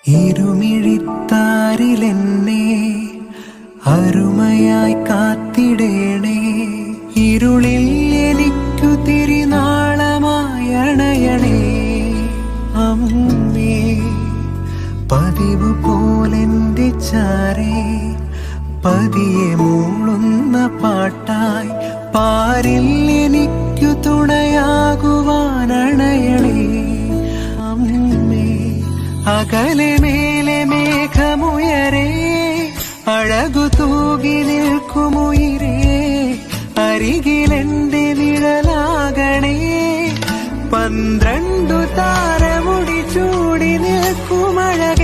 ഇരുമിഴിത്താരിലെന്നെ അരുമയായി കാത്തിടേണേ. ഇരുളിൽ എനിക്കു തിരിനാളമായി അണയണേ അമ്മേ. പതിവ് പോലെന്റെ ചാരേ പതിയെ മൂളുന്ന പാട്ടായി പാരിൽ എനിക്കു തുണയാകുവാനണയണേ അമ്മേ. അകലെ മേലെ മേഘമുയരേ അഴകു തൂകി നിൽക്കുമുയിരേ. അരികിലെന്റെ നിഴലാകണേ 12 താരമുടി ചൂടി നിൽക്കുമഴക